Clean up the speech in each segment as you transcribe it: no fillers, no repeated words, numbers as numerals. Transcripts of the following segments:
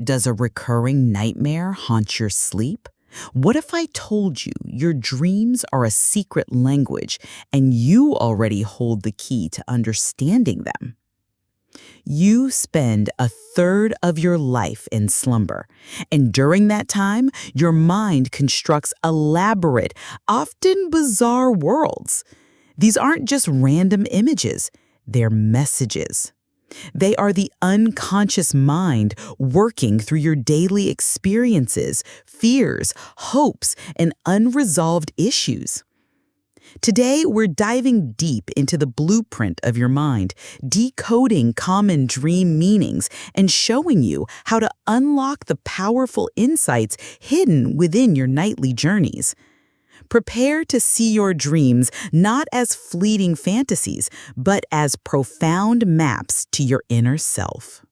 Does a recurring nightmare haunt your sleep? What if I told you your dreams are a secret language and you already hold the key to understanding them? You spend a third of your life in slumber, and during that time, your mind constructs elaborate, often bizarre worlds. These aren't just random images, they're messages. They are the unconscious mind working through your daily experiences, fears, hopes, and unresolved issues. Today, we're diving deep into the blueprint of your mind, decoding common dream meanings, and showing you how to unlock the powerful insights hidden within your nightly journeys. Prepare to see your dreams not as fleeting fantasies, but as profound maps to your inner self.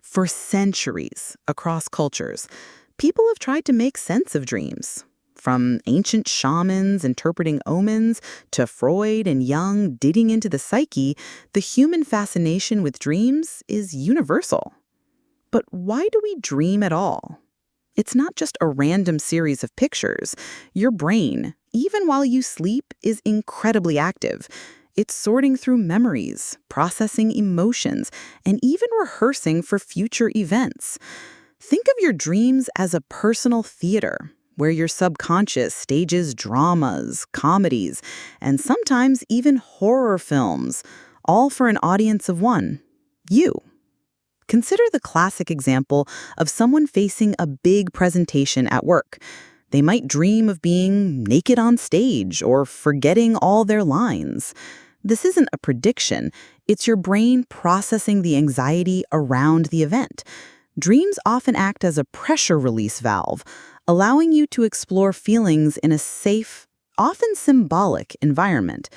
For centuries, across cultures, people have tried to make sense of dreams. From ancient shamans interpreting omens to Freud and Jung digging into the psyche, the human fascination with dreams is universal. But why do we dream at all? It's not just a random series of pictures. Your brain, even while you sleep, is incredibly active. It's sorting through memories, processing emotions, and even rehearsing for future events. Think of your dreams as a personal theater, where your subconscious stages dramas, comedies, and sometimes even horror films, all for an audience of one, you. Consider the classic example of someone facing a big presentation at work. They might dream of being naked on stage or forgetting all their lines. This isn't a prediction. It's your brain processing the anxiety around the event. Dreams often act as a pressure release valve, allowing you to explore feelings in a safe, often symbolic environment.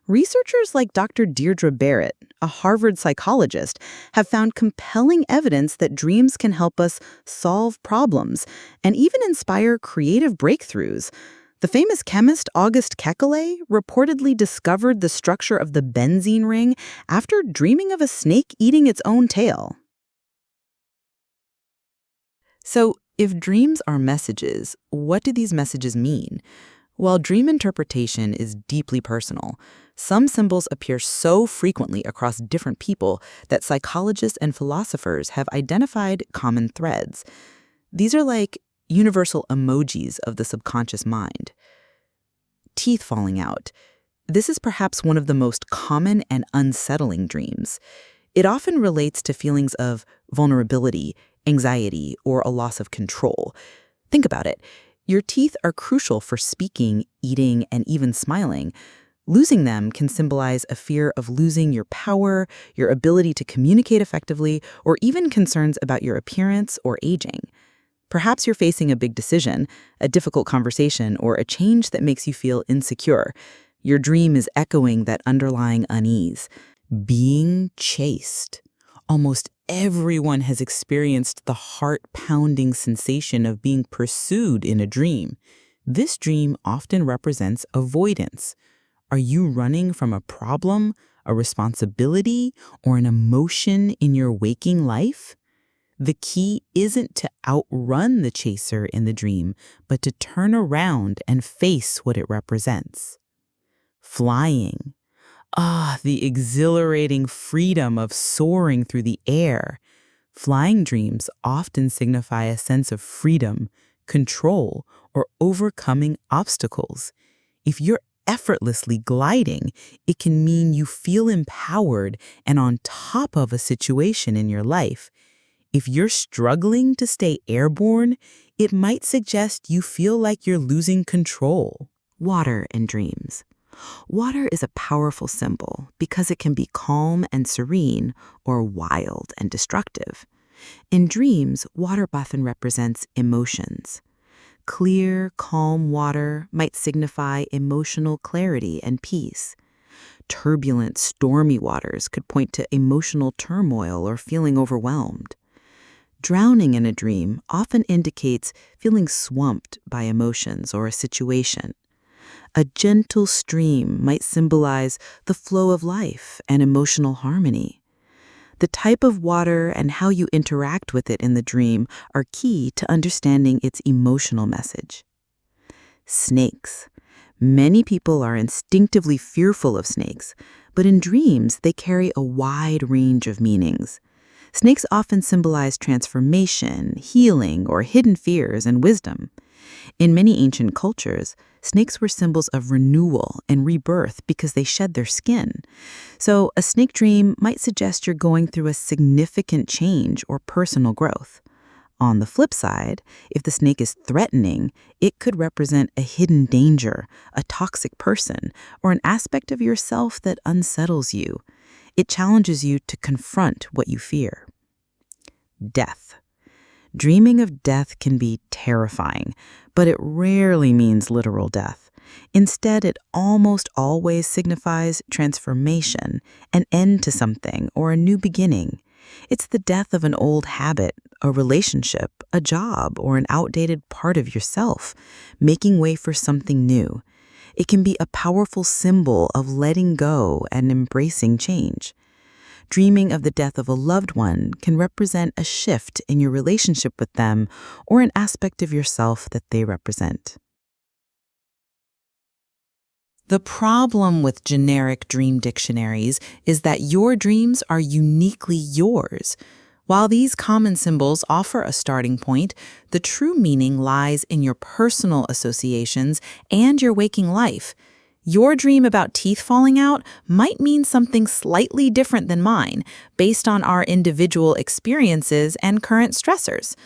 Researchers like Dr. Deirdre Barrett, a Harvard psychologist, have found compelling evidence that dreams can help us solve problems and even inspire creative breakthroughs. The famous chemist August Kekulé reportedly discovered the structure of the benzene ring after dreaming of a snake eating its own tail. So, if dreams are messages, what do these messages mean? While dream interpretation is deeply personal, some symbols appear so frequently across different people that psychologists and philosophers have identified common threads. These are like universal emojis of the subconscious mind. Teeth falling out. This is perhaps one of the most common and unsettling dreams. It often relates to feelings of vulnerability, anxiety, or a loss of control. Think about it. Your teeth are crucial for speaking, eating, and even smiling. Losing them can symbolize a fear of losing your power, your ability to communicate effectively, or even concerns about your appearance or aging. Perhaps you're facing a big decision, a difficult conversation, or a change that makes you feel insecure. Your dream is echoing that underlying unease. Being chased. Almost everyone has experienced the heart-pounding sensation of being pursued in a dream. This dream often represents avoidance. Are you running from a problem, a responsibility, or an emotion in your waking life? The key isn't to outrun the chaser in the dream, but to turn around and face what it represents. Flying. The exhilarating freedom of soaring through the air. Flying dreams often signify a sense of freedom, control, or overcoming obstacles. If you're effortlessly gliding, it can mean you feel empowered and on top of a situation in your life. If you're struggling to stay airborne, it might suggest you feel like you're losing control. Water in dreams. Water is a powerful symbol because it can be calm and serene or wild and destructive. In dreams, water often represents emotions. Clear, calm water might signify emotional clarity and peace. Turbulent, stormy waters could point to emotional turmoil or feeling overwhelmed. Drowning in a dream often indicates feeling swamped by emotions or a situation. A gentle stream might symbolize the flow of life and emotional harmony. The type of water and how you interact with it in the dream are key to understanding its emotional message. Snakes. Many people are instinctively fearful of snakes, but in dreams they carry a wide range of meanings. Snakes often symbolize transformation, healing, or hidden fears and wisdom. In many ancient cultures, snakes were symbols of renewal and rebirth because they shed their skin. So, a snake dream might suggest you're going through a significant change or personal growth. On the flip side, if the snake is threatening, it could represent a hidden danger, a toxic person, or an aspect of yourself that unsettles you. It challenges you to confront what you fear. Death. Dreaming of death can be terrifying, but it rarely means literal death. Instead, it almost always signifies transformation, an end to something, or a new beginning. It's the death of an old habit, a relationship, a job, or an outdated part of yourself, making way for something new. It can be a powerful symbol of letting go and embracing change. Dreaming of the death of a loved one can represent a shift in your relationship with them or an aspect of yourself that they represent. The problem with generic dream dictionaries is that your dreams are uniquely yours. While these common symbols offer a starting point, the true meaning lies in your personal associations and your waking life. Your dream about teeth falling out might mean something slightly different than mine, based on our individual experiences and current stressors.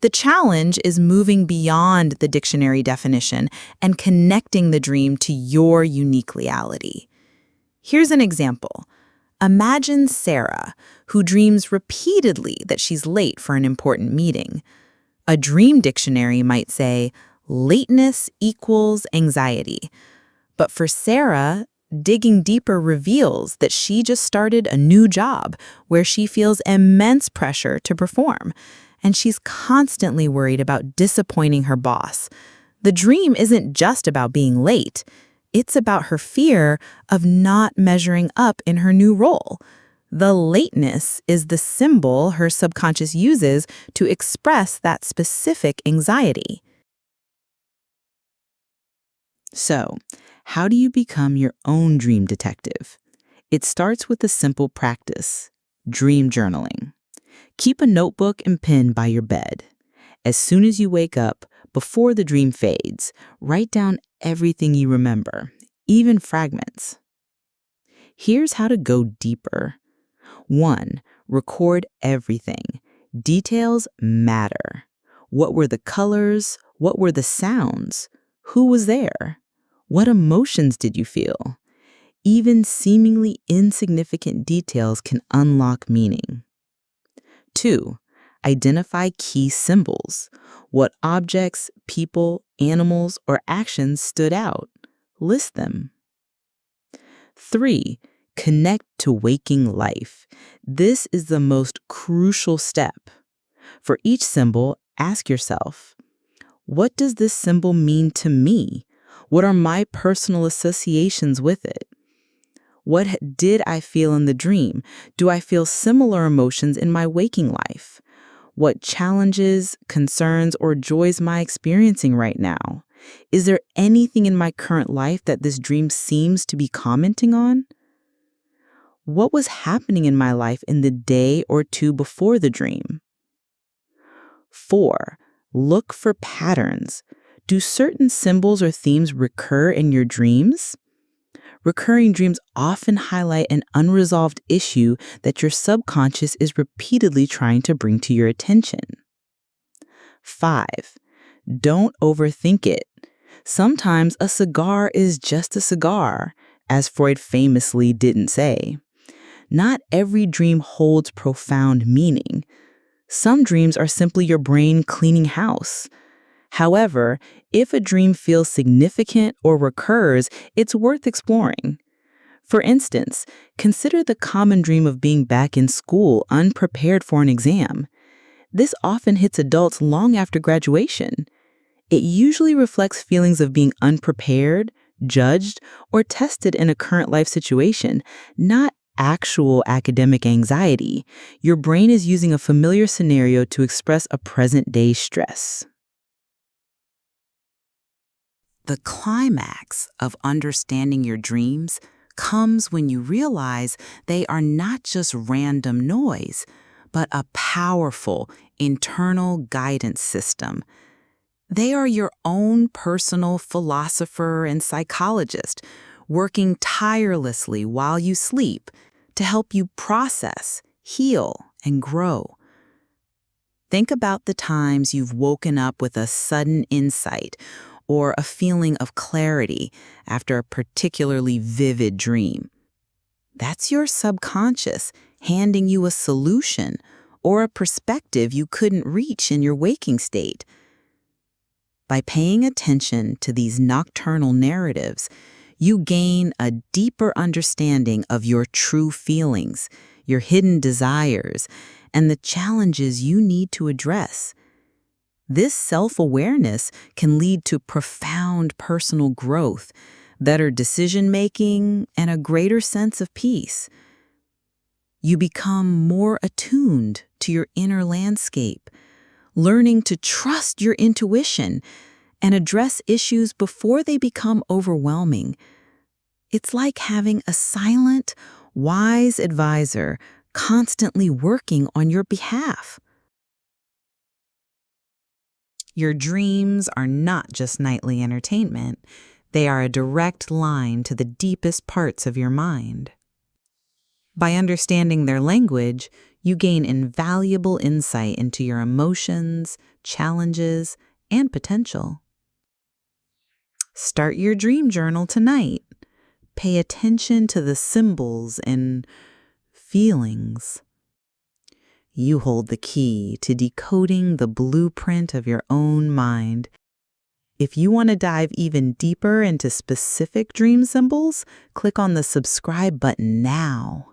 The challenge is moving beyond the dictionary definition and connecting the dream to your unique reality. Here's an example. Imagine Sarah, who dreams repeatedly that she's late for an important meeting. A dream dictionary might say, lateness equals anxiety. But for Sarah, digging deeper reveals that she just started a new job where she feels immense pressure to perform, and she's constantly worried about disappointing her boss. The dream isn't just about being late. It's about her fear of not measuring up in her new role. The lateness is the symbol her subconscious uses to express that specific anxiety. So, how do you become your own dream detective? It starts with a simple practice: dream journaling. Keep a notebook and pen by your bed. As soon as you wake up, before the dream fades, write down everything you remember, even fragments. Here's how to go deeper. 1. Record everything. Details matter. What were the colors? What were the sounds? Who was there? What emotions did you feel? Even seemingly insignificant details can unlock meaning. 2. Identify key symbols. What objects, people, animals, or actions stood out? List them. 3. Connect to waking life. This is the most crucial step. For each symbol, ask yourself, what does this symbol mean to me? What are my personal associations with it? What did I feel in the dream? Do I feel similar emotions in my waking life? What challenges, concerns, or joys am I experiencing right now? Is there anything in my current life that this dream seems to be commenting on? What was happening in my life in the day or two before the dream? 4. Look for patterns. Do certain symbols or themes recur in your dreams? Recurring dreams often highlight an unresolved issue that your subconscious is repeatedly trying to bring to your attention. 5. Don't overthink it. Sometimes a cigar is just a cigar, as Freud famously didn't say. Not every dream holds profound meaning. Some dreams are simply your brain cleaning house. However, if a dream feels significant or recurs, it's worth exploring. For instance, consider the common dream of being back in school unprepared for an exam. This often hits adults long after graduation. It usually reflects feelings of being unprepared, judged, or tested in a current life situation, not actual academic anxiety, your brain is using a familiar scenario to express a present-day stress. The climax of understanding your dreams comes when you realize they are not just random noise, but a powerful internal guidance system. They are your own personal philosopher and psychologist, working tirelessly while you sleep to help you process, heal, and grow. Think about the times you've woken up with a sudden insight or a feeling of clarity after a particularly vivid dream. That's your subconscious handing you a solution or a perspective you couldn't reach in your waking state. By paying attention to these nocturnal narratives, you gain a deeper understanding of your true feelings, your hidden desires, and the challenges you need to address. This self-awareness can lead to profound personal growth, better decision-making, and a greater sense of peace. You become more attuned to your inner landscape, learning to trust your intuition and address issues before they become overwhelming. It's like having a silent, wise advisor constantly working on your behalf. Your dreams are not just nightly entertainment. They are a direct line to the deepest parts of your mind. By understanding their language, you gain invaluable insight into your emotions, challenges, and potential. Start your dream journal tonight. Pay attention to the symbols and feelings. You hold the key to decoding the blueprint of your own mind. If you want to dive even deeper into specific dream symbols, click on the subscribe button now.